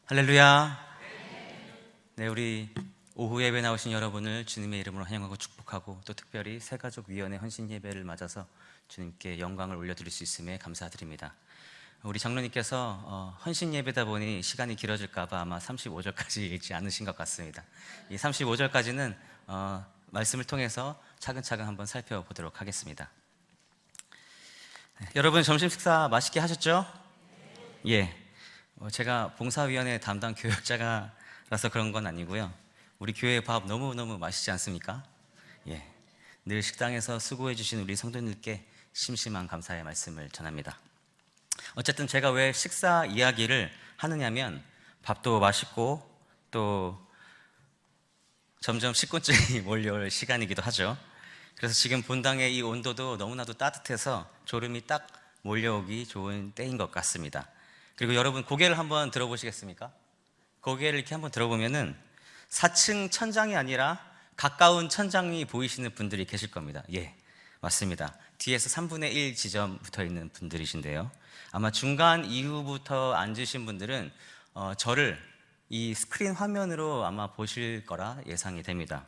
할렐루야. 네, 우리 오후 예배 나오신 여러분을 주님의 이름으로 환영하고 축복하고, 또 특별히 새가족위원회 헌신 예배를 맞아서 주님께 영광을 올려드릴 수 있음에 감사드립니다. 우리 장로님께서 헌신 예배다 보니 시간이 길어질까봐 아마 35절까지 읽지 않으신 것 같습니다. 이 35절까지는 말씀을 통해서 차근차근 한번 살펴보도록 하겠습니다. 네, 여러분 점심 식사 맛있게 하셨죠? 예. 제가 봉사위원회 담당 교역자라서 그런 건 아니고요. 우리 교회 밥 너무너무 맛있지 않습니까? 예. 늘 식당에서 수고해 주신 우리 성도님들께 심심한 감사의 말씀을 전합니다. 어쨌든 제가 왜 식사 이야기를 하느냐면, 밥도 맛있고 또 점점 식곤증이 몰려올 시간이기도 하죠. 그래서 지금 본당의 이 온도도 너무나도 따뜻해서 졸음이 딱 몰려오기 좋은 때인 것 같습니다. 그리고 여러분 고개를 한번 들어보시겠습니까? 고개를 이렇게 한번 들어보면은 4층 천장이 아니라 가까운 천장이 보이시는 분들이 계실 겁니다. 예, 맞습니다. 뒤에서 3분의 1 지점 붙어 있는 분들이신데요. 아마 중간 이후부터 앉으신 분들은 저를 이 스크린 화면으로 아마 보실 거라 예상이 됩니다.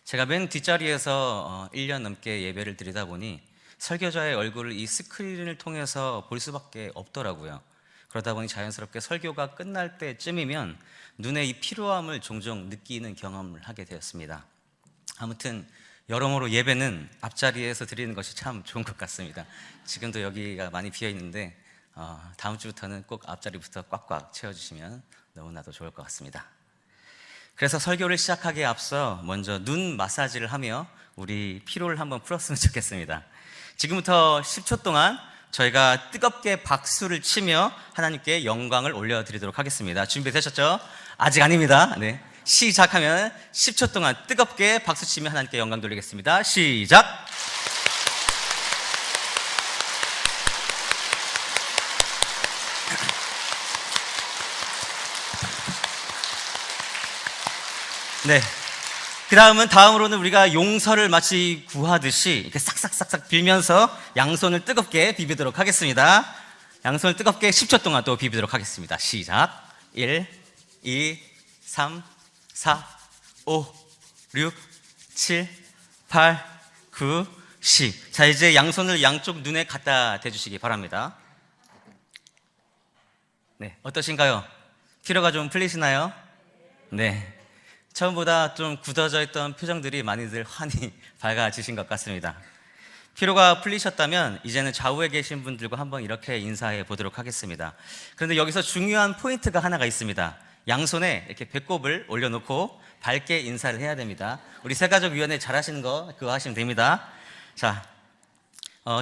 제가 맨 뒷자리에서 1년 넘게 예배를 드리다 보니 설교자의 얼굴을 이 스크린을 통해서 볼 수밖에 없더라고요. 그러다 보니 자연스럽게 설교가 끝날 때쯤이면 눈에 이 피로함을 종종 느끼는 경험을 하게 되었습니다. 아무튼 여러모로 예배는 앞자리에서 드리는 것이 참 좋은 것 같습니다. 지금도 여기가 많이 비어 있는데 다음 주부터는 꼭 앞자리부터 꽉꽉 채워주시면 너무나도 좋을 것 같습니다. 그래서 설교를 시작하기에 앞서 먼저 눈 마사지를 하며 우리 피로를 한번 풀었으면 좋겠습니다. 지금부터 10초 동안 저희가 뜨겁게 박수를 치며 하나님께 영광을 올려드리도록 하겠습니다. 준비되셨죠? 아직 아닙니다. 네. 시작하면 10초 동안 뜨겁게 박수 치며 하나님께 영광 돌리겠습니다. 시작! 네. 다음으로는 우리가 용서를 마치 구하듯이 이렇게 싹싹싹싹 빌면서 양손을 뜨겁게 비비도록 하겠습니다. 양손을 뜨겁게 10초 동안 또 비비도록 하겠습니다. 시작. 1, 2, 3, 4, 5, 6, 7, 8, 9, 10. 자, 이제 양손을 양쪽 눈에 갖다 대주시기 바랍니다. 네, 어떠신가요? 피로가 좀 풀리시나요? 네. 처음보다 좀 굳어져 있던 표정들이 많이들 환히 밝아지신 것 같습니다. 피로가 풀리셨다면 이제는 좌우에 계신 분들과 한번 이렇게 인사해 보도록 하겠습니다. 그런데 여기서 중요한 포인트가 하나가 있습니다. 양손에 이렇게 배꼽을 올려놓고 밝게 인사를 해야 됩니다. 우리 새가족위원회 잘하시는 거 그거 하시면 됩니다. 자,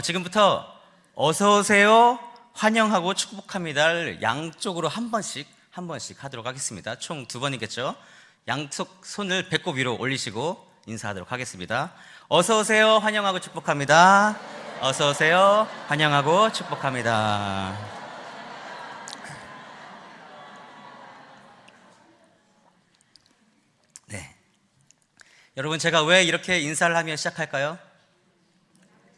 지금부터 어서오세요, 환영하고 축복합니다를 양쪽으로 한 번씩 하도록 하겠습니다. 총 2번이겠죠? 양쪽 손을 배꼽 위로 올리시고 인사하도록 하겠습니다. 어서 오세요, 환영하고 축복합니다. 어서 오세요, 환영하고 축복합니다. 네. 여러분, 제가 왜 이렇게 인사를 하며 시작할까요?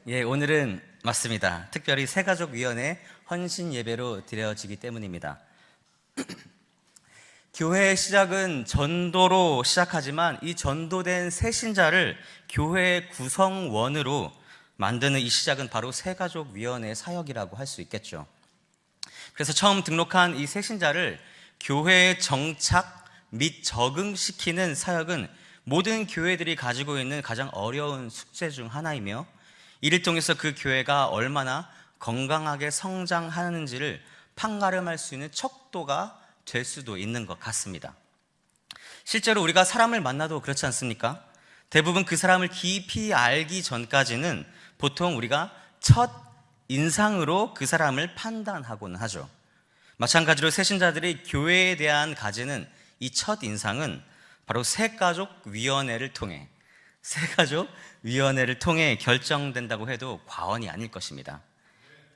예, 오늘은 맞습니다. 특별히 새가족위원회 헌신 예배로 드려지기 때문입니다. 교회의 시작은 전도로 시작하지만 이 전도된 새신자를 교회의 구성원으로 만드는 이 시작은 바로 새가족위원회의 사역이라고 할 수 있겠죠. 그래서 처음 등록한 이 새신자를 교회에 정착 및 적응시키는 사역은 모든 교회들이 가지고 있는 가장 어려운 숙제 중 하나이며, 이를 통해서 그 교회가 얼마나 건강하게 성장하는지를 판가름할 수 있는 척도가 될 수도 있는 것 같습니다. 실제로 우리가 사람을 만나도 그렇지 않습니까? 대부분 그 사람을 깊이 알기 전까지는 보통 우리가 첫 인상으로 그 사람을 판단하곤 하죠. 마찬가지로 새신자들이 교회에 대한 가지는 이 첫 인상은 바로 새가족위원회를 통해 결정된다고 해도 과언이 아닐 것입니다.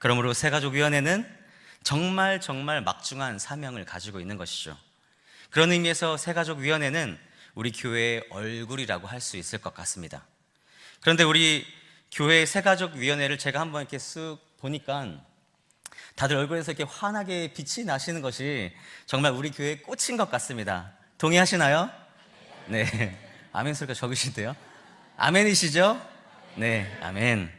그러므로 새가족위원회는 정말 막중한 사명을 가지고 있는 것이죠. 그런 의미에서 새가족위원회는 우리 교회의 얼굴이라고 할 수 있을 것 같습니다. 그런데 우리 교회 새가족위원회를 제가 한번 이렇게 쓱 보니까 다들 얼굴에서 이렇게 환하게 빛이 나시는 것이 정말 우리 교회의 꽃인 것 같습니다. 동의하시나요? 네. 아멘 소리가 적으신데요. 아멘이시죠? 네, 아멘.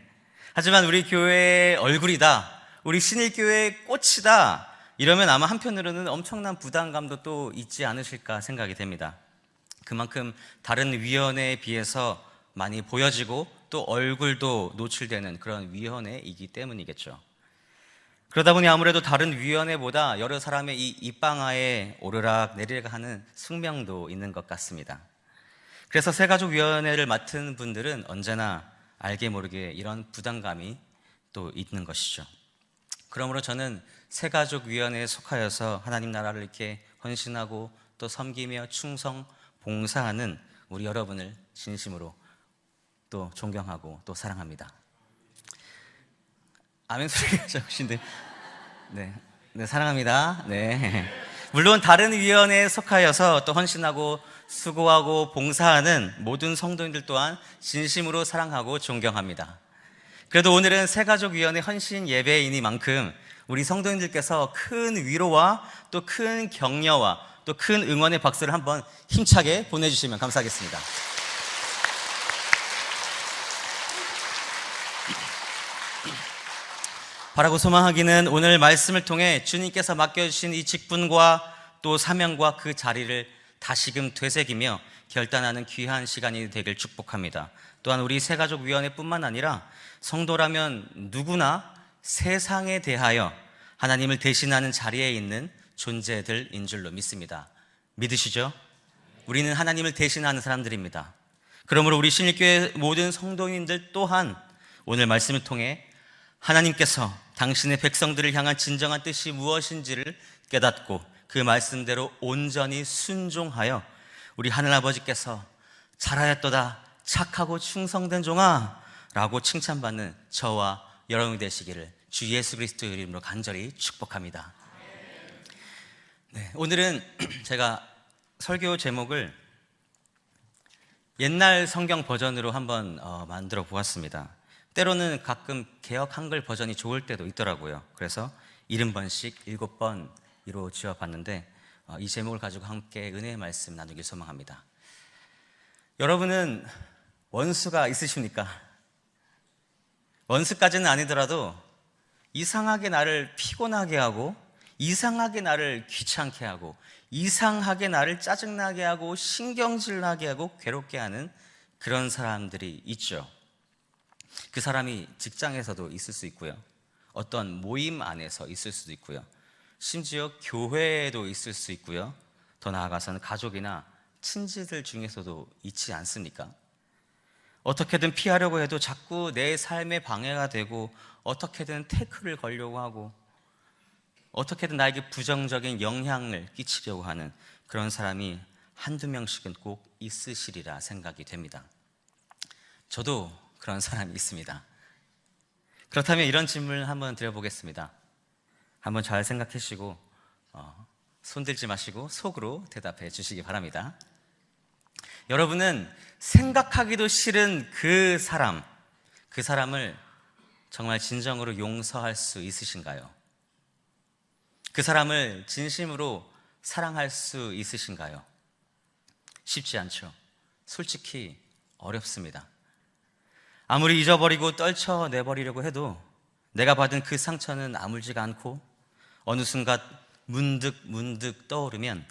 하지만 우리 교회의 얼굴이다, 우리 신일교회의 꽃이다, 이러면 아마 한편으로는 엄청난 부담감도 또 있지 않으실까 생각이 됩니다. 그만큼 다른 위원회에 비해서 많이 보여지고 또 얼굴도 노출되는 그런 위원회이기 때문이겠죠. 그러다 보니 아무래도 다른 위원회보다 여러 사람의 이 입방아에 오르락 내리락 하는 숙명도 있는 것 같습니다. 그래서 새가족위원회를 맡은 분들은 언제나 알게 모르게 이런 부담감이 또 있는 것이죠. 그러므로 저는 새가족위원회에 속하여서 하나님 나라를 이렇게 헌신하고 또 섬기며 충성, 봉사하는 우리 여러분을 진심으로 또 존경하고 또 사랑합니다. 아멘 소리가 적으신데, 네, 사랑합니다. 네. 물론 다른 위원회에 속하여서 또 헌신하고 수고하고 봉사하는 모든 성도님들 또한 진심으로 사랑하고 존경합니다. 그래도 오늘은 새가족위원회 헌신 예배이니만큼 우리 성도님들께서 큰 위로와 또 큰 격려와 또 큰 응원의 박수를 한번 힘차게 보내주시면 감사하겠습니다. 바라고 소망하기는 오늘 말씀을 통해 주님께서 맡겨주신 이 직분과 또 사명과 그 자리를 다시금 되새기며 결단하는 귀한 시간이 되길 축복합니다. 또한 우리 새가족위원회뿐만 아니라 성도라면 누구나 세상에 대하여 하나님을 대신하는 자리에 있는 존재들인 줄로 믿습니다. 믿으시죠? 우리는 하나님을 대신하는 사람들입니다. 그러므로 우리 신일교회 모든 성도님들 또한 오늘 말씀을 통해 하나님께서 당신의 백성들을 향한 진정한 뜻이 무엇인지를 깨닫고 그 말씀대로 온전히 순종하여 우리 하늘아버지께서 잘하였도다 착하고 충성된 종아 라고 칭찬받는 저와 여러분이 되시기를 주 예수 그리스도의 이름으로 간절히 축복합니다. 네, 오늘은 제가 설교 제목을 옛날 성경 버전으로 한번 만들어 보았습니다. 때로는 가끔 개역 한글 버전이 좋을 때도 있더라고요. 그래서 70번씩 7번으로 지어봤는데 이 제목을 가지고 함께 은혜의 말씀 나누길 소망합니다. 여러분은 원수가 있으십니까? 원수까지는 아니더라도 이상하게 나를 피곤하게 하고 이상하게 나를 귀찮게 하고 이상하게 나를 짜증나게 하고 신경질나게 하고 괴롭게 하는 그런 사람들이 있죠. 그 사람이 직장에서도 있을 수 있고요, 어떤 모임 안에서 있을 수도 있고요, 심지어 교회에도 있을 수 있고요, 더 나아가서는 가족이나 친지들 중에서도 있지 않습니까? 어떻게든 피하려고 해도 자꾸 내 삶에 방해가 되고 어떻게든 태클을 걸려고 하고 어떻게든 나에게 부정적인 영향을 끼치려고 하는 그런 사람이 한두 명씩은 꼭 있으시리라 생각이 됩니다. 저도 그런 사람이 있습니다. 그렇다면 이런 질문을 한번 드려보겠습니다. 한번 잘 생각하시고 손들지 마시고 속으로 대답해 주시기 바랍니다. 여러분은 생각하기도 싫은 그 사람을 정말 진정으로 용서할 수 있으신가요? 그 사람을 진심으로 사랑할 수 있으신가요? 쉽지 않죠. 솔직히 어렵습니다. 아무리 잊어버리고 떨쳐내버리려고 해도 내가 받은 그 상처는 아물지가 않고 어느 순간 문득 떠오르면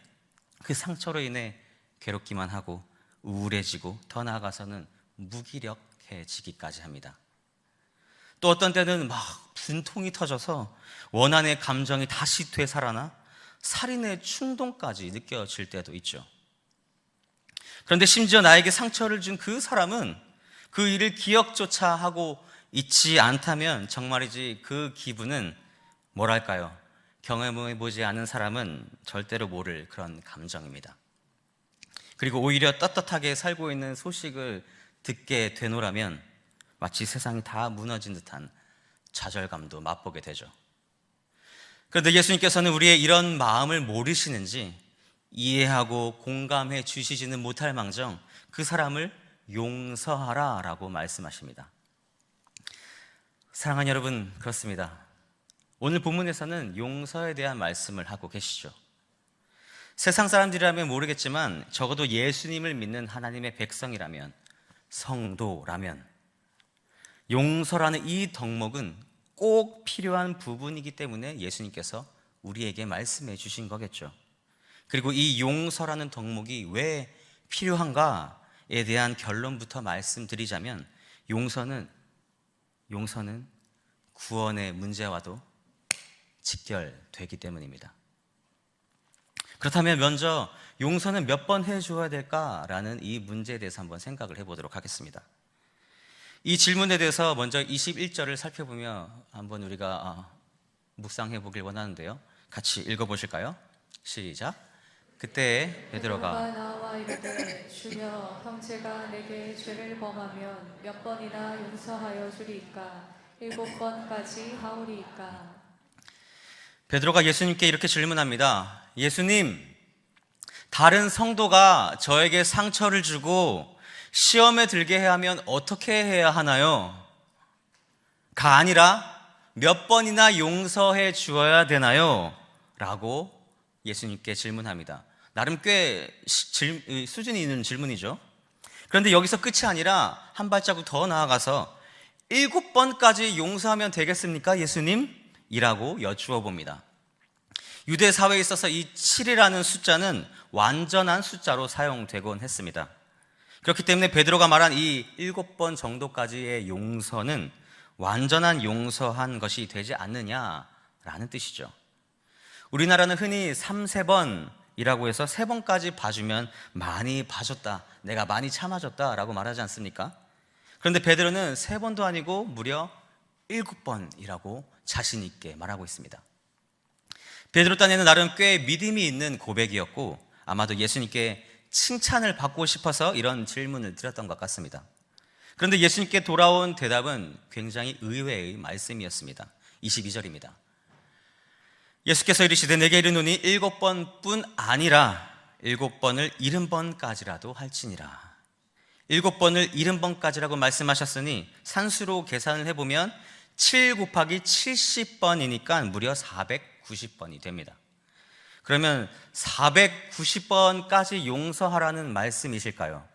그 상처로 인해 괴롭기만 하고 우울해지고 더 나아가서는 무기력해지기까지 합니다. 또 어떤 때는 막 분통이 터져서 원한의 감정이 다시 되살아나 살인의 충동까지 느껴질 때도 있죠. 그런데 심지어 나에게 상처를 준 그 사람은 그 일을 기억조차 하고 있지 않다면 정말이지 그 기분은 뭐랄까요? 경험해보지 않은 사람은 절대로 모를 그런 감정입니다. 그리고 오히려 떳떳하게 살고 있는 소식을 듣게 되노라면 마치 세상이 다 무너진 듯한 좌절감도 맛보게 되죠. 그런데 예수님께서는 우리의 이런 마음을 모르시는지 이해하고 공감해 주시지는 못할 망정 그 사람을 용서하라 라고 말씀하십니다. 사랑하는 여러분, 그렇습니다. 오늘 본문에서는 용서에 대한 말씀을 하고 계시죠. 세상 사람들이라면 모르겠지만 적어도 예수님을 믿는 하나님의 백성이라면, 성도라면 용서라는 이 덕목은 꼭 필요한 부분이기 때문에 예수님께서 우리에게 말씀해 주신 거겠죠. 그리고 이 용서라는 덕목이 왜 필요한가에 대한 결론부터 말씀드리자면, 용서는 구원의 문제와도 직결되기 때문입니다. 그렇다면 먼저 용서는 몇 번 해줘야 될까라는 이 문제에 대해서 한번 생각을 해보도록 하겠습니다. 이 질문에 대해서 먼저 21절을 살펴보며 한번 우리가 묵상해 보길 원하는데요. 같이 읽어보실까요? 시작. 그때 베드로가 나와 이르되 주여 형제가 내게 죄를 범하면 몇 번이나 용서하여 주리이까 7번까지 하오리이까. 베드로가 예수님께 이렇게 질문합니다. 예수님, 다른 성도가 저에게 상처를 주고 시험에 들게 해야 하면 어떻게 해야 하나요? 가 아니라 몇 번이나 용서해 주어야 되나요? 라고 예수님께 질문합니다. 나름 꽤 수준이 있는 질문이죠. 그런데 여기서 끝이 아니라 한 발자국 더 나아가서 7번까지 용서하면 되겠습니까, 예수님? 이라고 여쭈어 봅니다. 유대 사회에 있어서 이 7이라는 숫자는 완전한 숫자로 사용되곤 했습니다. 그렇기 때문에 베드로가 말한 이 7번 정도까지의 용서는 완전한 용서한 것이 되지 않느냐라는 뜻이죠. 우리나라는 흔히 3-4번이라고 해서 3번까지 봐주면 많이 봐줬다, 내가 많이 참아줬다라고 말하지 않습니까? 그런데 베드로는 3번도 아니고 무려 7번이라고 자신 있게 말하고 있습니다. 베드로 딴에는 나름 꽤 믿음이 있는 고백이었고, 아마도 예수님께 칭찬을 받고 싶어서 이런 질문을 드렸던 것 같습니다. 그런데 예수님께 돌아온 대답은 굉장히 의외의 말씀이었습니다. 22절입니다. 예수께서 이르시되 내게 이르노니 7번뿐 아니라 7번을 70번까지라도 할지니라. 7번을 70번까지라고 말씀하셨으니 산수로 계산을 해보면 7 곱하기 70번이니까 무려 490번이 됩니다. 그러면 490번까지 용서하라는 말씀이실까요?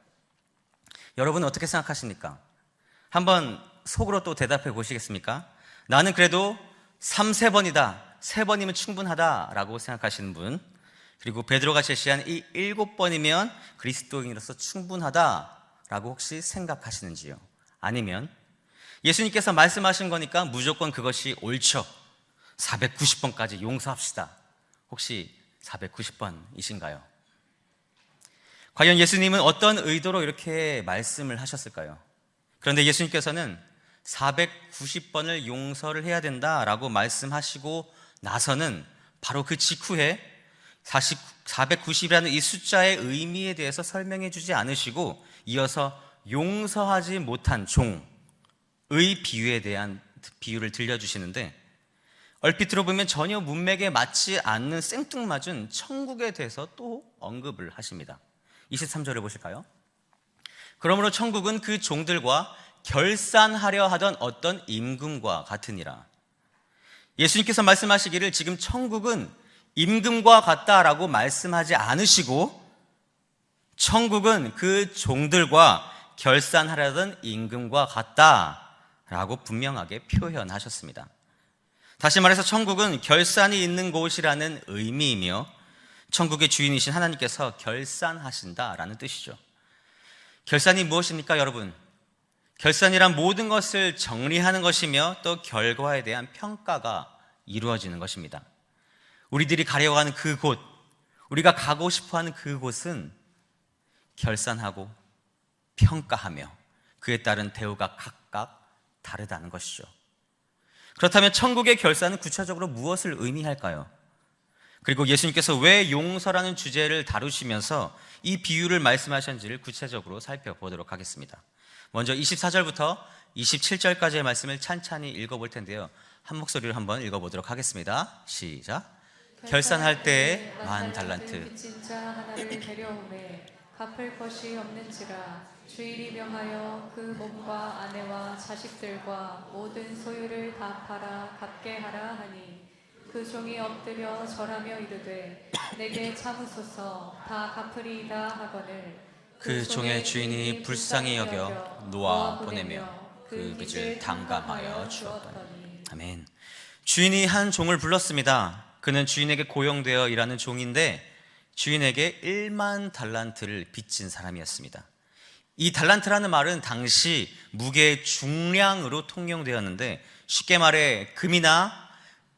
여러분은 어떻게 생각하십니까? 한번 속으로 또 대답해 보시겠습니까? 나는 그래도 3-4번이다, 3번이면 충분하다라고 생각하시는 분, 그리고 베드로가 제시한 이 7번이면 그리스도인으로서 충분하다라고 혹시 생각하시는지요? 아니면 예수님께서 말씀하신 거니까 무조건 그것이 옳죠, 490번까지 용서합시다, 혹시 490번이신가요? 과연 예수님은 어떤 의도로 이렇게 말씀을 하셨을까요? 그런데 예수님께서는 490번을 용서를 해야 된다라고 말씀하시고 나서는 바로 그 직후에 490이라는 이 숫자의 의미에 대해서 설명해 주지 않으시고 이어서 용서하지 못한 종의 비유에 대한 비유를 들려주시는데, 얼핏 들어보면 전혀 문맥에 맞지 않는 생뚱맞은 천국에 대해서 또 언급을 하십니다. 23절을 보실까요? 그러므로 천국은 그 종들과 결산하려 하던 어떤 임금과 같으니라. 예수님께서 말씀하시기를 지금 천국은 임금과 같다라고 말씀하지 않으시고, 천국은 그 종들과 결산하려던 임금과 같다라고 분명하게 표현하셨습니다. 다시 말해서 천국은 결산이 있는 곳이라는 의미이며 천국의 주인이신 하나님께서 결산하신다라는 뜻이죠. 결산이 무엇입니까, 여러분? 결산이란 모든 것을 정리하는 것이며 또 결과에 대한 평가가 이루어지는 것입니다. 우리들이 가려고 하는 그곳, 우리가 가고 싶어하는 그곳은 결산하고 평가하며 그에 따른 대우가 각각 다르다는 것이죠. 그렇다면 천국의 결산은 구체적으로 무엇을 의미할까요? 그리고 예수님께서 왜 용서라는 주제를 다루시면서 이 비유를 말씀하셨는지를 구체적으로 살펴보도록 하겠습니다. 먼저 24절부터 27절까지의 말씀을 찬찬히 읽어볼 텐데요, 한 목소리로 한번 읽어보도록 하겠습니다. 시작. 결산할 때에 10,000달란트 빚진 자 하나를 데려오매 갚을 것이 없는지라 주인이 명하여 그 몸과 아내와 자식들과 모든 소유를 다 팔아 갚게 하라 하니 그 종이 엎드려 절하며 이르되 내게 참으소서 다 갚으리이다 하거늘 그 종의 주인이 불쌍히 여겨 놓아 보내며 그 빚을 탕감하여 주었더니. 아멘. 주인이 한 종을 불렀습니다. 그는 주인에게 고용되어 일하는 종인데 주인에게 1만 달란트를 빚진 사람이었습니다. 이 달란트라는 말은 당시 무게의 중량으로 통용되었는데 쉽게 말해 금이나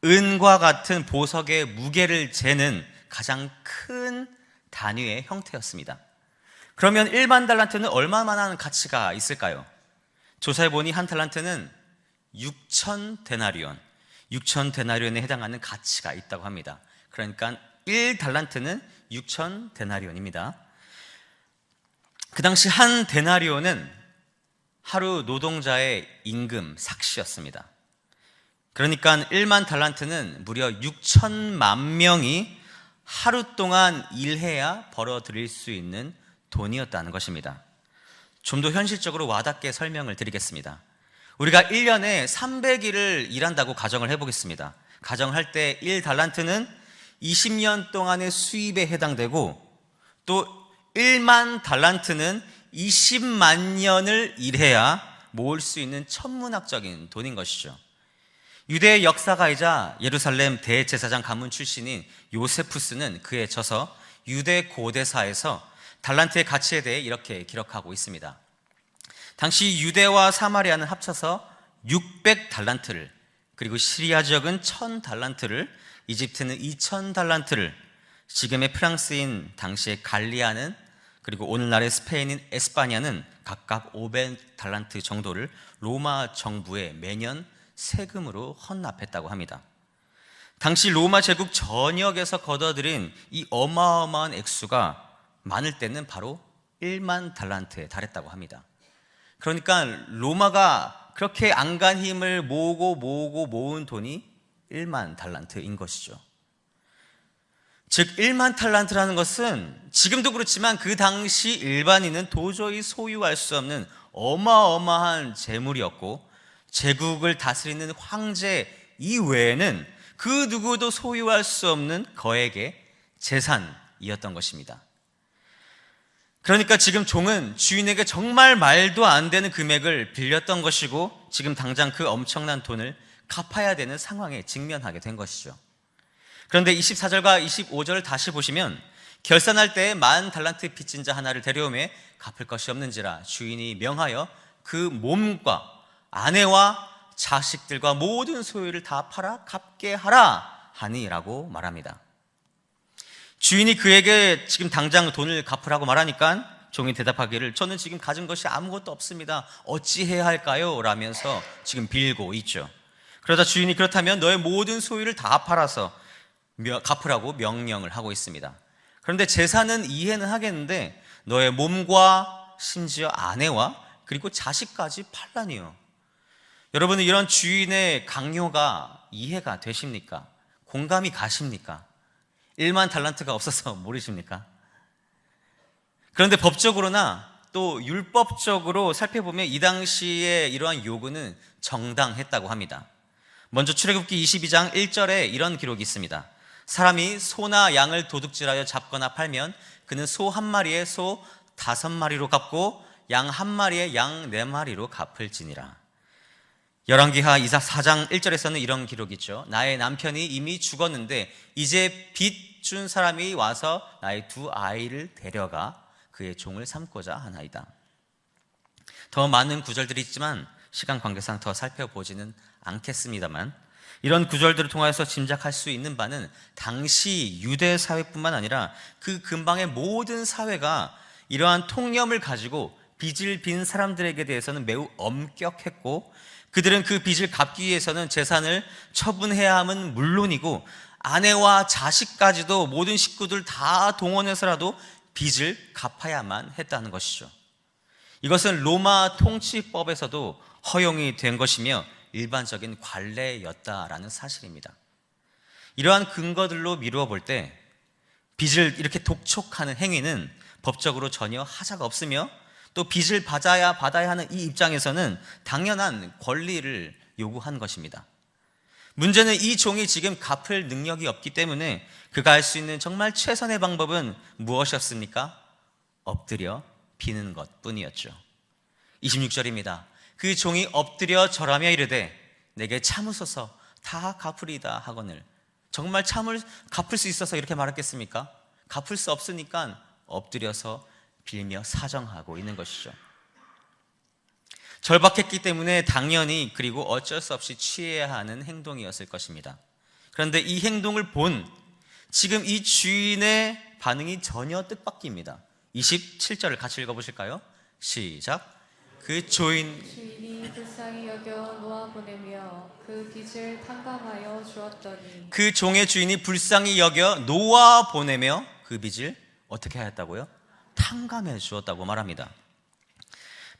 은과 같은 보석의 무게를 재는 가장 큰 단위의 형태였습니다. 그러면 1만 달란트는 얼마만한 가치가 있을까요? 조사해보니 한 달란트는 6천 데나리온, 6천 데나리온에 해당하는 가치가 있다고 합니다. 그러니까 1달란트는 6천 데나리온입니다. 그 당시 한 데나리온은 하루 노동자의 임금 삭시였습니다. 그러니까 1만 달란트는 무려 6천만 명이 하루 동안 일해야 벌어들일 수 있는 돈이었다는 것입니다. 좀 더 현실적으로 와닿게 설명을 드리겠습니다. 우리가 1년에 300일을 일한다고 가정을 해보겠습니다. 가정할 때 1달란트는 20년 동안의 수입에 해당되고 또 1만 달란트는 20만 년을 일해야 모을 수 있는 천문학적인 돈인 것이죠. 유대의 역사가이자 예루살렘 대제사장 가문 출신인 요세푸스는 그에 져서 유대 고대사에서 달란트의 가치에 대해 이렇게 기록하고 있습니다. 당시 유대와 사마리아는 합쳐서 600달란트를, 그리고 시리아 지역은 1000달란트를, 이집트는 2000달란트를, 지금의 프랑스인 당시의 갈리아는, 그리고 오늘날의 스페인인 에스파냐는 각각 500달란트 정도를 로마 정부에 매년 세금으로 헌납했다고 합니다. 당시 로마 제국 전역에서 걷어들인 이 어마어마한 액수가 많을 때는 바로 1만 달란트에 달했다고 합니다. 그러니까 로마가 그렇게 안간 힘을 모으고 모은 돈이 1만 달란트인 것이죠. 즉 1만 달란트라는 것은 지금도 그렇지만 그 당시 일반인은 도저히 소유할 수 없는 어마어마한 재물이었고, 제국을 다스리는 황제 이외에는 그 누구도 소유할 수 없는 거액의 재산이었던 것입니다. 그러니까 지금 종은 주인에게 정말 말도 안 되는 금액을 빌렸던 것이고 지금 당장 그 엄청난 돈을 갚아야 되는 상황에 직면하게 된 것이죠. 그런데 24절과 25절을 다시 보시면 결산할 때에 10,000달란트 빚진 자 하나를 데려오매 갚을 것이 없는지라 주인이 명하여 그 몸과 아내와 자식들과 모든 소유를 다 팔아 갚게 하라 하니라고 말합니다. 주인이 그에게 지금 당장 돈을 갚으라고 말하니까 종이 대답하기를 저는 지금 가진 것이 아무것도 없습니다. 어찌해야 할까요? 라면서 지금 빌고 있죠. 그러자 주인이 그렇다면 너의 모든 소유를 다 팔아서 갚으라고 명령을 하고 있습니다. 그런데 재산은 이해는 하겠는데 너의 몸과 심지어 아내와 그리고 자식까지 팔라니요. 여러분은 이런 주인의 강요가 이해가 되십니까? 공감이 가십니까? 1만 달란트가 없어서 모르십니까? 그런데 법적으로나 또 율법적으로 살펴보면 이 당시에 이러한 요구는 정당했다고 합니다. 먼저 출애굽기 22장 1절에 이런 기록이 있습니다. 사람이 소나 양을 도둑질하여 잡거나 팔면 그는 소 한 마리에 소 5마리로 갚고 양 한 마리에 양 4마리로 갚을지니라. 열왕기하 4장 1절에서는 이런 기록이 있죠. 나의 남편이 이미 죽었는데 이제 빚 준 사람이 와서 나의 2 아이를 데려가 그의 종을 삼고자 하나이다. 더 많은 구절들이 있지만 시간 관계상 더 살펴보지는 않겠습니다만 이런 구절들을 통해서 짐작할 수 있는 바는 당시 유대 사회뿐만 아니라 그 근방의 모든 사회가 이러한 통념을 가지고 빚을 빈 사람들에게 대해서는 매우 엄격했고 그들은 그 빚을 갚기 위해서는 재산을 처분해야 함은 물론이고 아내와 자식까지도 모든 식구들 다 동원해서라도 빚을 갚아야만 했다는 것이죠. 이것은 로마 통치법에서도 허용이 된 것이며 일반적인 관례였다라는 사실입니다. 이러한 근거들로 미루어 볼 때 빚을 이렇게 독촉하는 행위는 법적으로 전혀 하자가 없으며 또 빚을 받아야 하는 이 입장에서는 당연한 권리를 요구한 것입니다. 문제는 이 종이 지금 갚을 능력이 없기 때문에 그가 할 수 있는 정말 최선의 방법은 무엇이었습니까? 엎드려 비는 것뿐이었죠. 26절입니다. 그 종이 엎드려 절하며 이르되 내게 참으소서 다 갚으리이다 하거늘. 정말 갚을 수 있어서 이렇게 말했겠습니까? 갚을 수 없으니까 엎드려서 빌며 사정하고 있는 것이죠. 절박했기 때문에 당연히 그리고 어쩔 수 없이 취해야 하는 행동이었을 것입니다. 그런데 이 행동을 본 지금 이 주인의 반응이 전혀 뜻밖입니다. 27절을 같이 읽어보실까요? 시작. 그 주인이 불쌍히 여겨 놓아보내며 그 빚을 탕감하여 주었더니 그 종의 주인이 불쌍히 여겨 놓아보내며 그 빚을 어떻게 하였다고요? 탕감해 주었다고 말합니다.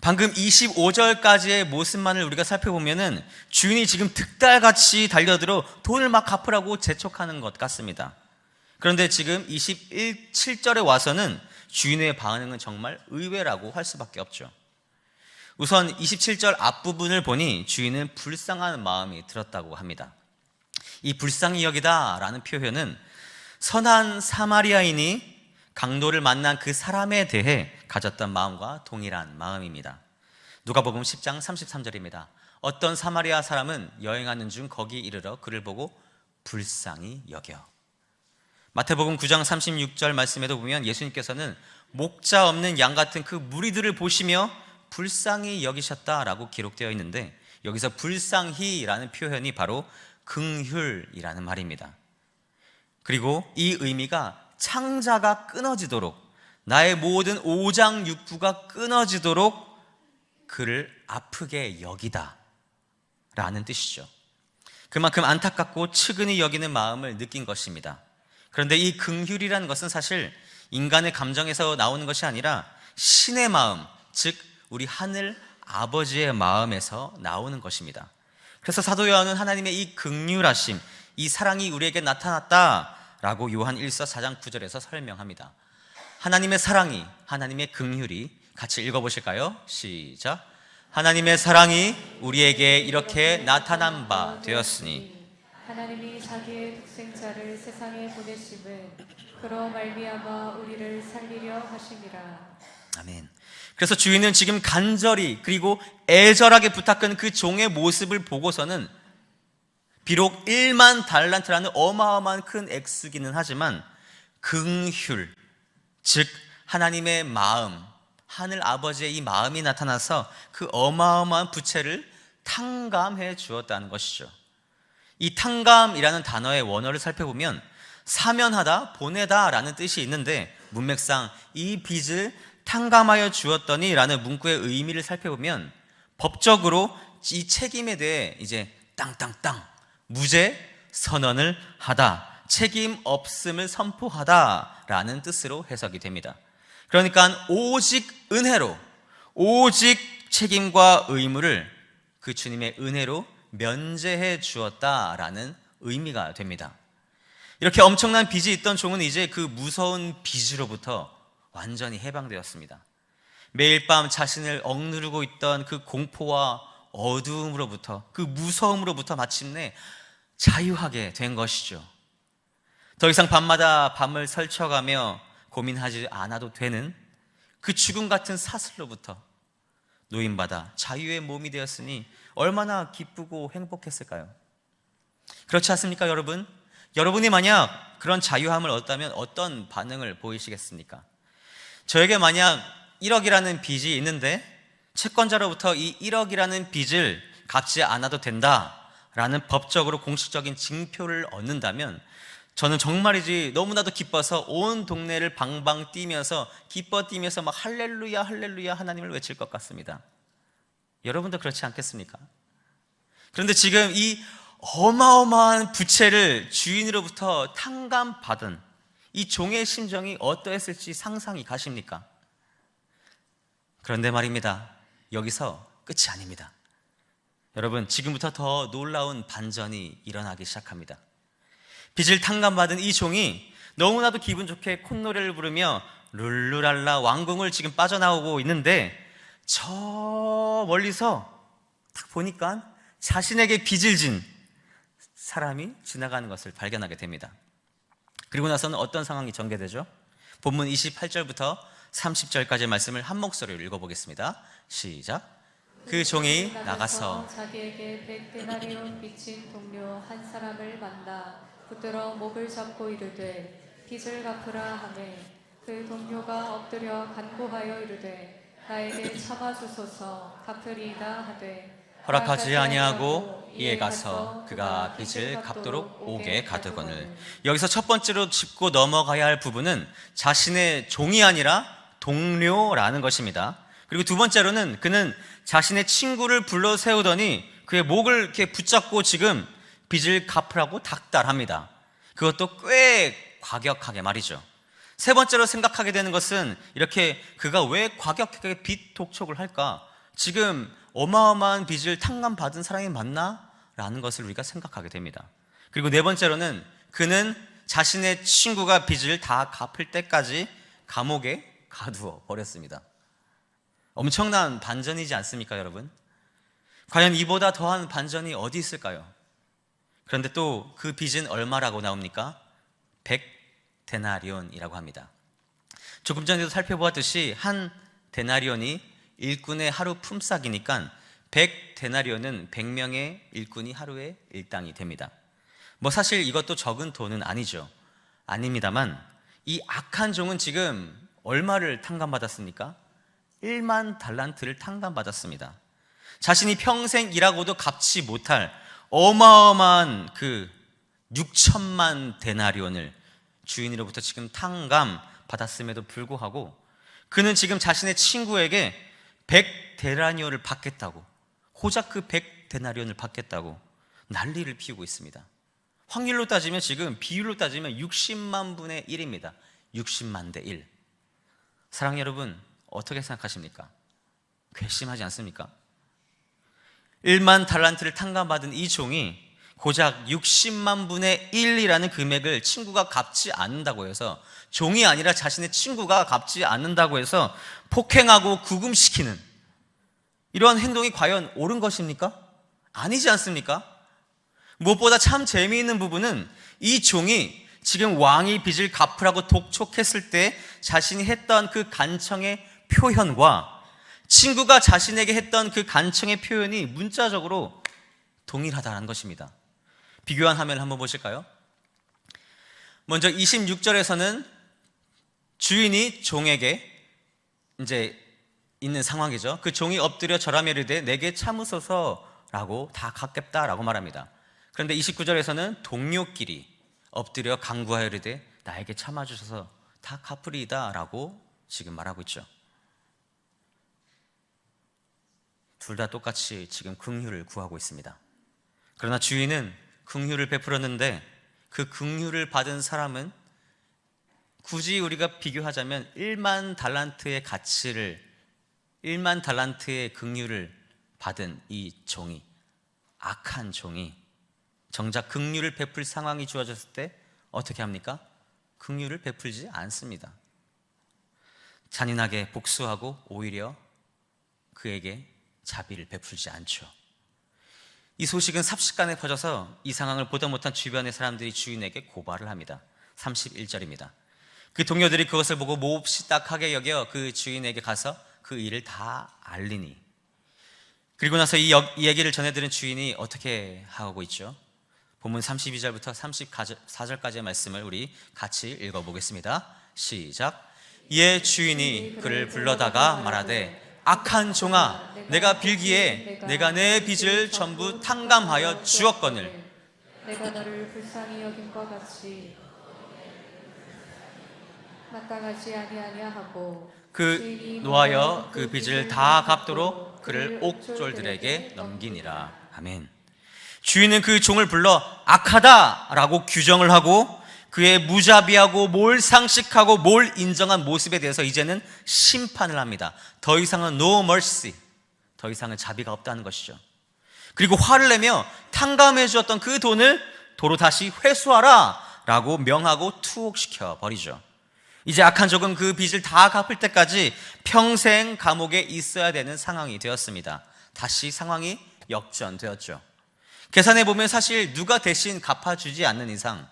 방금 25절까지의 모습만을 우리가 살펴보면은 주인이 지금 득달같이 달려들어 돈을 막 갚으라고 재촉하는 것 같습니다. 그런데 지금 27절에 와서는 주인의 반응은 정말 의외라고 할 수밖에 없죠. 우선 27절 앞부분을 보니 주인은 불쌍한 마음이 들었다고 합니다. 이 불쌍히 여기다 라는 표현은 선한 사마리아인이 강도를 만난 그 사람에 대해 가졌던 마음과 동일한 마음입니다. 누가복음 10장 33절입니다. 어떤 사마리아 사람은 여행하는 중 거기 이르러 그를 보고 불쌍히 여겨. 마태복음 9장 36절 말씀에도 보면 예수님께서는 목자 없는 양 같은 그 무리들을 보시며 불쌍히 여기셨다라고 기록되어 있는데 여기서 불쌍히라는 표현이 바로 긍휼이라는 말입니다. 그리고 이 의미가 창자가 끊어지도록 나의 모든 오장육부가 끊어지도록 그를 아프게 여기다 라는 뜻이죠. 그만큼 안타깝고 측은히 여기는 마음을 느낀 것입니다. 그런데 이 긍휼이라는 것은 사실 인간의 감정에서 나오는 것이 아니라 신의 마음, 즉 우리 하늘 아버지의 마음에서 나오는 것입니다. 그래서 사도 요한은 하나님의 이 긍휼하심, 이 사랑이 우리에게 나타났다라고 요한 1서 4장 9절에서 설명합니다. 하나님의 사랑이, 하나님의 긍휼이 같이 읽어보실까요? 시작. 하나님의 사랑이 우리에게 이렇게 나타난 바 되었으니 하나님이 자기의 독생자를 세상에 보내심은 그로 말미암아 우리를 살리려 하심이라. 아멘. 그래서 주인은 지금 간절히 그리고 애절하게 부탁한 그 종의 모습을 보고서는 비록 1만 달란트라는 어마어마한 큰 액수기는 하지만 긍휼, 즉 하나님의 마음, 하늘 아버지의 이 마음이 나타나서 그 어마어마한 부채를 탕감해 주었다는 것이죠. 이 탕감이라는 단어의 원어를 살펴보면 사면하다, 보내다 라는 뜻이 있는데 문맥상 이 빚을 탕감하여 주었더니 라는 문구의 의미를 살펴보면 법적으로 이 책임에 대해 이제 땅땅땅 무죄 선언을 하다, 책임 없음을 선포하다 라는 뜻으로 해석이 됩니다. 그러니까 오직 은혜로, 오직 책임과 의무를 그 주님의 은혜로 면제해 주었다라는 의미가 됩니다. 이렇게 엄청난 빚이 있던 종은 이제 그 무서운 빚으로부터 완전히 해방되었습니다. 매일 밤 자신을 억누르고 있던 그 공포와 어두움으로부터, 그 무서움으로부터 마침내 자유하게 된 것이죠. 더 이상 밤마다 밤을 설쳐가며 고민하지 않아도 되는 그 죽음 같은 사슬로부터 노임받아 자유의 몸이 되었으니 얼마나 기쁘고 행복했을까요? 그렇지 않습니까, 여러분? 여러분이 만약 그런 자유함을 얻었다면 어떤 반응을 보이시겠습니까? 저에게 만약 1억이라는 빚이 있는데 채권자로부터 이 1억이라는 빚을 갚지 않아도 된다라는 법적으로 공식적인 징표를 얻는다면 저는 정말이지 너무나도 기뻐서 온 동네를 방방 뛰면서 기뻐 뛰면서 막 할렐루야 할렐루야 하나님을 외칠 것 같습니다. 여러분도 그렇지 않겠습니까? 그런데 지금 이 어마어마한 부채를 주인으로부터 탕감받은 이 종의 심정이 어떠했을지 상상이 가십니까? 그런데 말입니다, 여기서 끝이 아닙니다. 여러분, 지금부터 더 놀라운 반전이 일어나기 시작합니다. 빚을 탕감받은 이 종이 너무나도 기분 좋게 콧노래를 부르며 룰루랄라 왕궁을 지금 빠져나오고 있는데 저 멀리서 딱 보니까 자신에게 빚을 진 사람이 지나가는 것을 발견하게 됩니다. 그리고 나서는 어떤 상황이 전개되죠? 본문 28절부터 30절까지의 말씀을 한 목소리로 읽어보겠습니다. 시작. 그 종이 나가서 자기에게 100데나리온 빚진 동료 한 사람을 만나 붙들어 목을 잡고 이르되 빚을 갚으라 하매 그 동료가 엎드려 간구하여 이르되 나에게 참아주소서 갚으리이다 하되 허락하지 아니하고 이에 가서 그가 빚을 갚도록 오게 가두거늘. 여기서 첫 번째로 짚고 넘어가야 할 부분은 자신의 종이 아니라 동료라는 것입니다. 그리고 두 번째로는 그는 자신의 친구를 불러 세우더니 그의 목을 이렇게 붙잡고 지금 빚을 갚으라고 닥달합니다. 그것도 꽤 과격하게 말이죠. 세 번째로 생각하게 되는 것은 이렇게 그가 왜 과격하게 빚 독촉을 할까? 지금 어마어마한 빚을 탕감받은 사람이 맞나? 라는 것을 우리가 생각하게 됩니다. 그리고 네 번째로는 그는 자신의 친구가 빚을 다 갚을 때까지 감옥에 가두어 버렸습니다. 엄청난 반전이지 않습니까, 여러분? 과연 이보다 더한 반전이 어디 있을까요? 그런데 또 그 빚은 얼마라고 나옵니까? 100데나리온이라고 합니다. 조금 전에도 살펴보았듯이 한 데나리온이 일꾼의 하루 품삯이니까 100데나리온은 100명의 일꾼이 하루의 일당이 됩니다. 뭐 사실 이것도 적은 돈은 아니죠. 아닙니다만 이 악한 종은 지금 얼마를 탕감받았습니까? 1만 달란트를 탕감받았습니다. 자신이 평생 일하고도 갚지 못할 어마어마한 그 6천만 데나리온을 주인으로부터 지금 탕감받았음에도 불구하고 그는 지금 자신의 친구에게 100데나리온을 받겠다고, 고작 그 100데나리온을 받겠다고 난리를 피우고 있습니다. 확률로 따지면 지금 비율로 따지면 60만 분의 1입니다. 60만 대 1. 사랑 여러분, 어떻게 생각하십니까? 괘씸하지 않습니까? 1만 달란트를 탕감받은 이 종이 고작 60만 분의 1이라는 금액을 친구가 갚지 않는다고 해서, 종이 아니라 자신의 친구가 갚지 않는다고 해서 폭행하고 구금시키는 이러한 행동이 과연 옳은 것입니까? 아니지 않습니까? 무엇보다 참 재미있는 부분은 이 종이 지금 왕이 빚을 갚으라고 독촉했을 때 자신이 했던 그 간청의 표현과 친구가 자신에게 했던 그 간청의 표현이 문자적으로 동일하다는 것입니다. 비교한 화면을 한번 보실까요? 먼저 26절에서는 주인이 종에게 이제 있는 상황이죠. 그 종이 엎드려 절하며 이르되 내게 참으소서라고 다 갚겠다라고 말합니다. 그런데 29절에서는 동료끼리 엎드려 간구하여 이르되 나에게 참아주셔서 다 갚으리이다라고 지금 말하고 있죠. 둘 다 똑같이 지금 긍휼을 구하고 있습니다. 그러나 주인은 긍휼을 베풀었는데 그 긍휼을 받은 사람은 굳이 우리가 비교하자면 1만 달란트의 가치를, 1만 달란트의 긍휼을 받은 이 종이, 악한 종이 정작 긍휼을 베풀 상황이 주어졌을 때 어떻게 합니까? 긍휼을 베풀지 않습니다. 잔인하게 복수하고 오히려 그에게 자비를 베풀지 않죠. 이 소식은 삽시간에 퍼져서 이 상황을 보다 못한 주변의 사람들이 주인에게 고발을 합니다. 31절입니다. 그 동료들이 그것을 보고 몹시 딱하게 여겨 그 주인에게 가서 그 일을 다 알리니, 그리고 나서 이 얘기를 전해들은 주인이 어떻게 하고 있죠? 본문 32절부터 34절까지의 말씀을 우리 같이 읽어보겠습니다. 시작. 이에 주인이 그를 불러다가 말하되 악한 종아, 내가 빌기에 내가 내 빚을 전부 탕감하여 주었거늘 내가 너를 불쌍히 여김과 같이 마땅하지 아니하냐 하고 그 노하여 그 빚을 다 갚도록 그를 옥졸들에게 넘기니라. 아멘. 주인은 그 종을 불러 악하다라고 규정을 하고 그의 무자비하고 몰상식하고 몰 인정한 모습에 대해서 이제는 심판을 합니다. 더 이상은 no mercy, 더 이상은 자비가 없다는 것이죠. 그리고 화를 내며 탕감해 주었던 그 돈을 도로 다시 회수하라 라고 명하고 투옥시켜 버리죠. 이제 악한 종은 그 빚을 다 갚을 때까지 평생 감옥에 있어야 되는 상황이 되었습니다. 다시 상황이 역전되었죠. 계산해 보면 사실 누가 대신 갚아주지 않는 이상,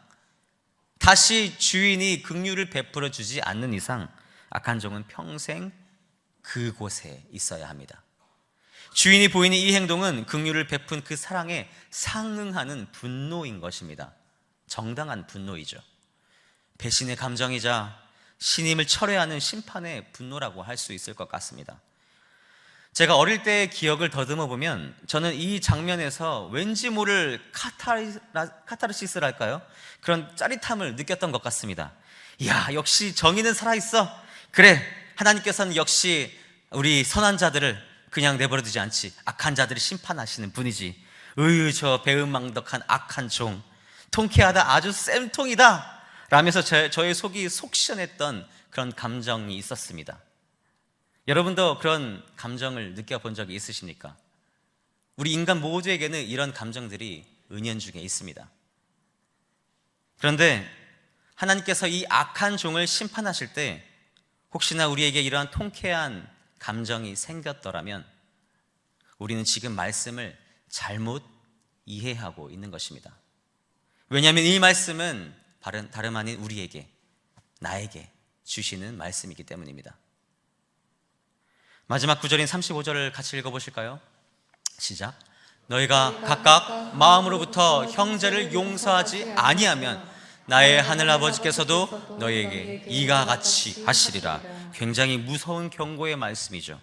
다시 주인이 긍휼을 베풀어 주지 않는 이상 악한 종은 평생 그곳에 있어야 합니다. 주인이 보이는 이 행동은 긍휼을 베푼 그 사랑에 상응하는 분노인 것입니다. 정당한 분노이죠. 배신의 감정이자 신임을 철회하는 심판의 분노라고 할 수 있을 것 같습니다. 제가 어릴 때의 기억을 더듬어 보면 저는 이 장면에서 왠지 모를 카타르시스랄까요? 그런 짜릿함을 느꼈던 것 같습니다. 이야, 역시 정의는 살아있어. 그래, 하나님께서는 역시 우리 선한 자들을 그냥 내버려 두지 않지. 악한 자들을 심판하시는 분이지. 저 배은망덕한 악한 종, 통쾌하다, 아주 쌤통이다 라면서 저의 속이 속 시원했던 그런 감정이 있었습니다. 여러분도 그런 감정을 느껴본 적이 있으십니까? 우리 인간 모두에게는 이런 감정들이 은연중에 있습니다. 그런데 하나님께서 이 악한 종을 심판하실 때 혹시나 우리에게 이러한 통쾌한 감정이 생겼더라면 우리는 지금 말씀을 잘못 이해하고 있는 것입니다. 왜냐하면 이 말씀은 다름 아닌 우리에게, 나에게 주시는 말씀이기 때문입니다. 마지막 구절인 35절을 같이 읽어보실까요? 시작. 너희가 각각 마음으로부터 형제를 용서하지 아니하면 나의 하늘아버지께서도 너희에게 이가 같이 하시리라. 굉장히 무서운 경고의 말씀이죠.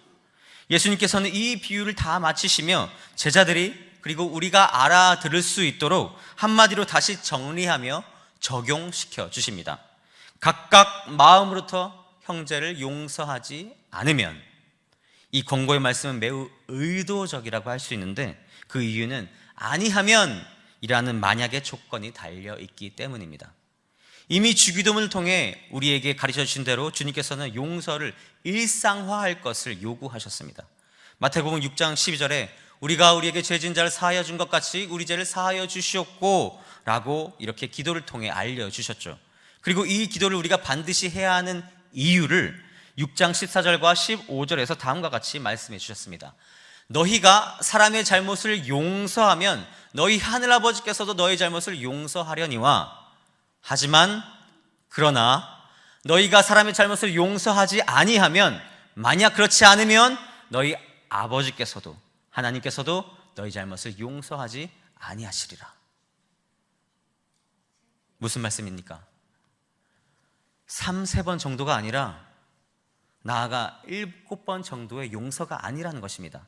예수님께서는 이 비유를 다 마치시며 제자들이 그리고 우리가 알아들을 수 있도록 한마디로 다시 정리하며 적용시켜 주십니다. 각각 마음으로부터 형제를 용서하지 않으면, 이 권고의 말씀은 매우 의도적이라고 할 수 있는데 그 이유는 아니하면 이라는 만약의 조건이 달려있기 때문입니다. 이미 주기도문을 통해 우리에게 가르쳐 주신 대로 주님께서는 용서를 일상화할 것을 요구하셨습니다. 마태복음 6장 12절에 우리가 우리에게 죄진 자를 사하여 준 것 같이 우리 죄를 사하여 주시옵고 라고 이렇게 기도를 통해 알려주셨죠. 그리고 이 기도를 우리가 반드시 해야 하는 이유를 6장 14절과 15절에서 다음과 같이 말씀해 주셨습니다. 너희가 사람의 잘못을 용서하면 너희 하늘아버지께서도 너희 잘못을 용서하려니와, 하지만 그러나 너희가 사람의 잘못을 용서하지 아니하면, 만약 그렇지 않으면 너희 아버지께서도, 하나님께서도 너희 잘못을 용서하지 아니하시리라. 무슨 말씀입니까? 3-4번 정도가 아니라 나아가 7번 정도의 용서가 아니라는 것입니다.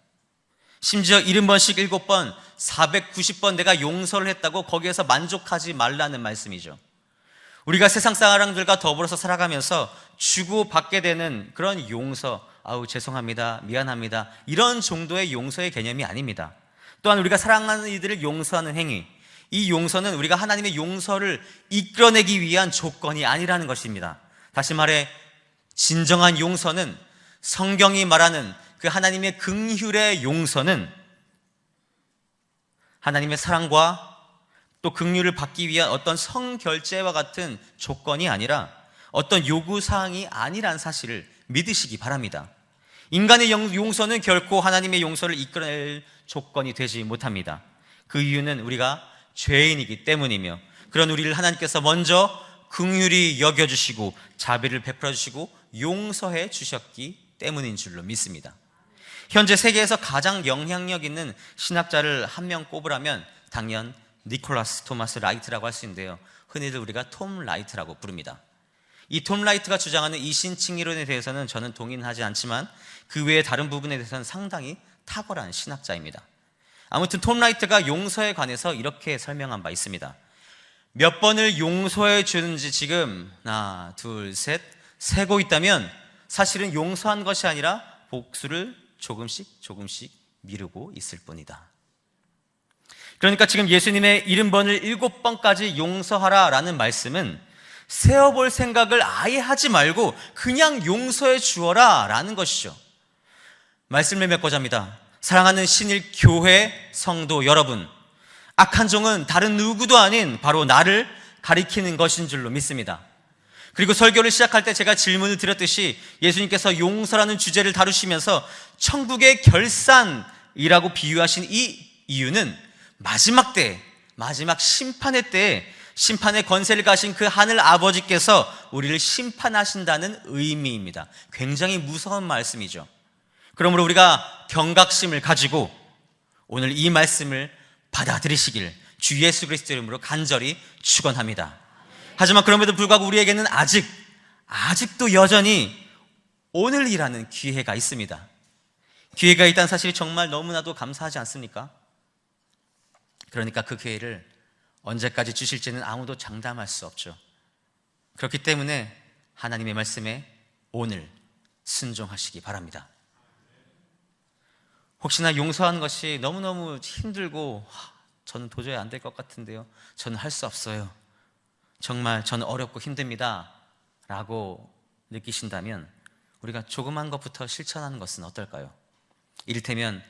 심지어 70번씩 7번, 490번 내가 용서를 했다고 거기에서 만족하지 말라는 말씀이죠. 우리가 세상 사람들과 더불어서 살아가면서 주고받게 되는 그런 용서, 아우 죄송합니다, 미안합니다, 이런 정도의 용서의 개념이 아닙니다. 또한 우리가 사랑하는 이들을 용서하는 행위, 이 용서는 우리가 하나님의 용서를 이끌어내기 위한 조건이 아니라는 것입니다. 다시 말해 진정한 용서는, 성경이 말하는 그 하나님의 긍휼의 용서는 하나님의 사랑과 또 긍휼을 받기 위한 어떤 성결제와 같은 조건이 아니라 어떤 요구사항이 아니란 사실을 믿으시기 바랍니다. 인간의 용서는 결코 하나님의 용서를 이끌어낼 조건이 되지 못합니다. 그 이유는 우리가 죄인이기 때문이며, 그런 우리를 하나님께서 먼저 긍휼히 여겨주시고 자비를 베풀어 주시고 용서해 주셨기 때문인 줄로 믿습니다. 현재 세계에서 가장 영향력 있는 신학자를 한 명 꼽으라면 당연 니콜라스 토마스 라이트라고 할 수 있는데요, 흔히들 우리가 톰 라이트라고 부릅니다. 이 톰 라이트가 주장하는 이신칭의론에 대해서는 저는 동의는 하지 않지만 그 외의 다른 부분에 대해서는 상당히 탁월한 신학자입니다. 아무튼 톰 라이트가 용서에 관해서 이렇게 설명한 바 있습니다. 몇 번을 용서해 주는지 지금 하나, 둘, 셋 세고 있다면 사실은 용서한 것이 아니라 복수를 조금씩 미루고 있을 뿐이다. 그러니까 지금 예수님의 70번을 7번까지 용서하라 라는 말씀은 세어볼 생각을 아예 하지 말고 그냥 용서해 주어라 라는 것이죠. 말씀을 맺고자 합니다. 사랑하는 신일 교회 성도 여러분, 악한 종은 다른 누구도 아닌 바로 나를 가리키는 것인 줄로 믿습니다. 그리고 설교를 시작할 때 제가 질문을 드렸듯이 예수님께서 용서라는 주제를 다루시면서 천국의 결산이라고 비유하신 이 이유는 마지막 때, 마지막 심판의 때에 심판의 권세를 가신 그 하늘 아버지께서 우리를 심판하신다는 의미입니다. 굉장히 무서운 말씀이죠. 그러므로 우리가 경각심을 가지고 오늘 이 말씀을 받아들이시길 주 예수 그리스도 이름으로 간절히 축원합니다. 하지만 그럼에도 불구하고 우리에게는 아직도 여전히 오늘이라는 기회가 있습니다. 기회가 있다는 사실이 정말 너무나도 감사하지 않습니까? 그러니까 그 기회를 언제까지 주실지는 아무도 장담할 수 없죠. 그렇기 때문에 하나님의 말씀에 오늘 순종하시기 바랍니다. 혹시나 용서하는 것이 너무너무 힘들고 저는 도저히 안 될 것 같은데요, 저는 할 수 없어요, 정말 저는 어렵고 힘듭니다 라고 느끼신다면 우리가 조그만 것부터 실천하는 것은 어떨까요? 이를테면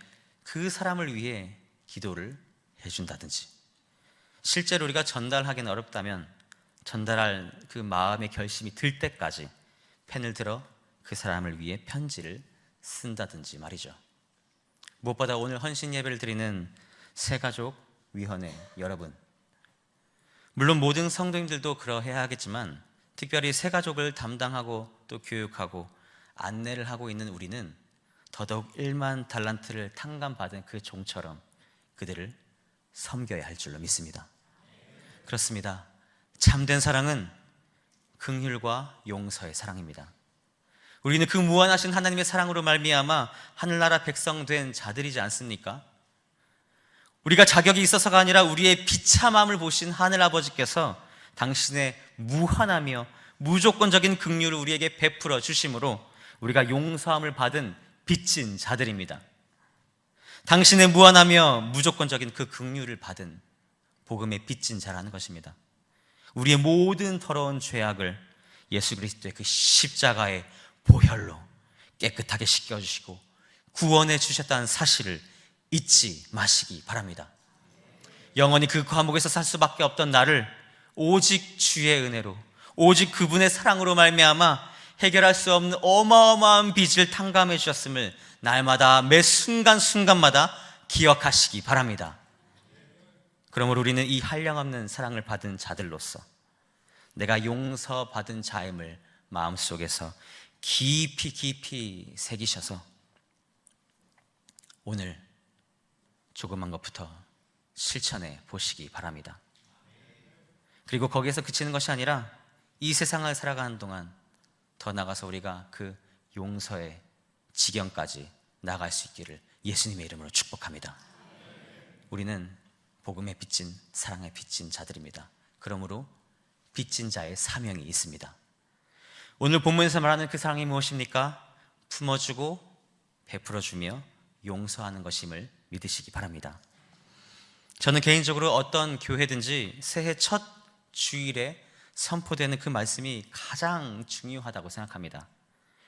그 사람을 위해 기도를 해준다든지, 실제로 우리가 전달하기는 어렵다면 전달할 그 마음의 결심이 들 때까지 펜을 들어 그 사람을 위해 편지를 쓴다든지 말이죠. 무엇보다 오늘 헌신 예배를 드리는 새가족위원회 여러분, 물론 모든 성도님들도 그러해야 하겠지만 특별히 새가족을 담당하고 또 교육하고 안내를 하고 있는 우리는 더더욱 1만 달란트를 탕감받은 그 종처럼 그들을 섬겨야 할 줄로 믿습니다. 그렇습니다. 참된 사랑은 긍휼과 용서의 사랑입니다. 우리는 그 무한하신 하나님의 사랑으로 말미암아 하늘나라 백성 된 자들이지 않습니까? 우리가 자격이 있어서가 아니라 우리의 비참함을 보신 하늘아버지께서 당신의 무한하며 무조건적인 긍휼을 우리에게 베풀어 주심으로 우리가 용서함을 받은 빚진 자들입니다. 당신의 무한하며 무조건적인 그 긍휼을 받은 복음의 빚진 자라는 것입니다. 우리의 모든 더러운 죄악을 예수 그리스도의 그 십자가의 보혈로 깨끗하게 씻겨주시고 구원해 주셨다는 사실을 잊지 마시기 바랍니다. 영원히 그 감옥에서 살 수밖에 없던 나를 오직 주의 은혜로, 오직 그분의 사랑으로 말미암아 해결할 수 없는 어마어마한 빚을 탕감해 주셨음을 날마다 매 순간순간마다 기억하시기 바랍니다. 그러므로 우리는 이 한량없는 사랑을 받은 자들로서 내가 용서받은 자임을 마음속에서 깊이 새기셔서 오늘 조그만 것부터 실천해 보시기 바랍니다. 그리고 거기에서 그치는 것이 아니라 이 세상을 살아가는 동안 더 나아가서 우리가 그 용서의 지경까지 나아갈 수 있기를 예수님의 이름으로 축복합니다. 우리는 복음의 빚진, 사랑의 빚진 자들입니다. 그러므로 빚진 자의 사명이 있습니다. 오늘 본문에서 말하는 그 사랑이 무엇입니까? 품어주고 베풀어주며 용서하는 것임을 믿으시기 바랍니다. 저는 개인적으로 어떤 교회든지 새해 첫 주일에 선포되는 그 말씀이 가장 중요하다고 생각합니다.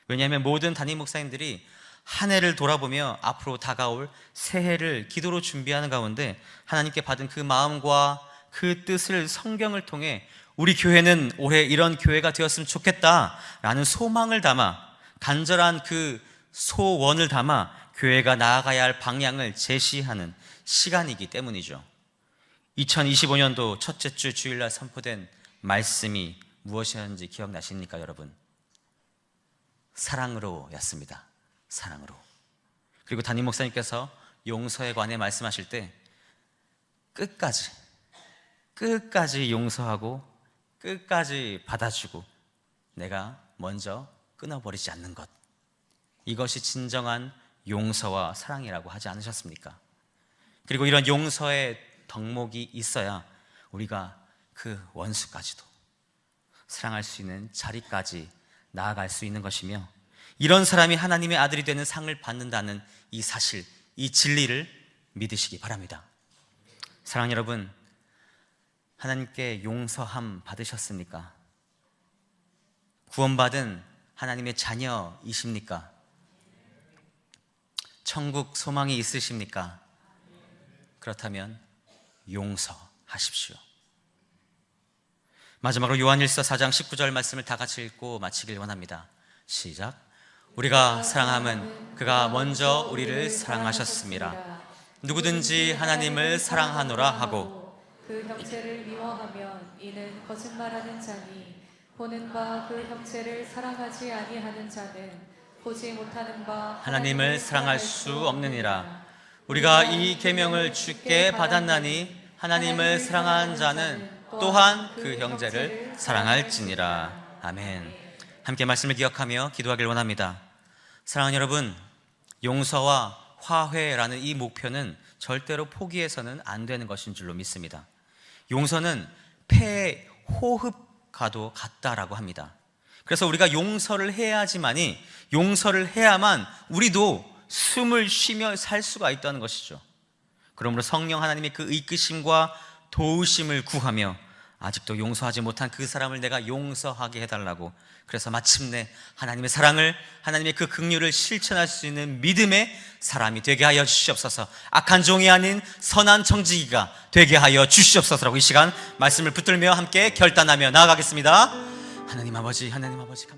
왜냐하면 모든 담임 목사님들이 한 해를 돌아보며 앞으로 다가올 새해를 기도로 준비하는 가운데 하나님께 받은 그 마음과 그 뜻을 성경을 통해 우리 교회는 올해 이런 교회가 되었으면 좋겠다라는 소망을 담아, 간절한 그 소원을 담아 교회가 나아가야 할 방향을 제시하는 시간이기 때문이죠. 2025년도 첫째 주 주일날 선포된 말씀이 무엇이었는지 기억나십니까, 여러분? 사랑으로였습니다. 사랑으로. 그리고 담임 목사님께서 용서에 관해 말씀하실 때 끝까지 용서하고 끝까지 받아주고 내가 먼저 끊어버리지 않는 것, 이것이 진정한 용서와 사랑이라고 하지 않으셨습니까? 그리고 이런 용서의 덕목이 있어야 우리가 그 원수까지도 사랑할 수 있는 자리까지 나아갈 수 있는 것이며, 이런 사람이 하나님의 아들이 되는 상을 받는다는 이 사실, 이 진리를 믿으시기 바랍니다. 사랑 여러분, 하나님께 용서함 받으셨습니까? 구원받은 하나님의 자녀이십니까? 천국 소망이 있으십니까? 그렇다면 용서하십시오. 마지막으로 요한일서 4장 19절 말씀을 다 같이 읽고 마치길 원합니다. 시작. 우리가 사랑함은 그가 먼저 우리를 사랑하셨습니다. 누구든지 하나님을 사랑하노라 하고 그 형제를 미워하면 이는 거짓말하는 자니 보는 바 그 형제를 사랑하지 아니하는 자는 보지 못하는 바 하나님을 사랑할 수 없느니라. 우리가 이 계명을 주께 받았나니 하나님을 사랑하는 자는 또한 그 형제를 사랑할지니라. 아멘. 함께 말씀을 기억하며 기도하길 원합니다. 사랑하는 여러분, 용서와 화해라는 이 목표는 절대로 포기해서는 안 되는 것인 줄로 믿습니다. 용서는 폐의 호흡과도 같다라고 합니다. 그래서 우리가 용서를 해야지만이, 용서를 해야만 우리도 숨을 쉬며 살 수가 있다는 것이죠. 그러므로 성령 하나님의 그 이끄심과 도우심을 구하며 아직도 용서하지 못한 그 사람을 내가 용서하게 해달라고, 그래서 마침내 하나님의 사랑을, 하나님의 그 긍휼을 실천할 수 있는 믿음의 사람이 되게 하여 주시옵소서. 악한 종이 아닌 선한 청지기가 되게 하여 주시옵소서라고 이 시간 말씀을 붙들며 함께 결단하며 나아가겠습니다. 하나님 아버지 감사합니다.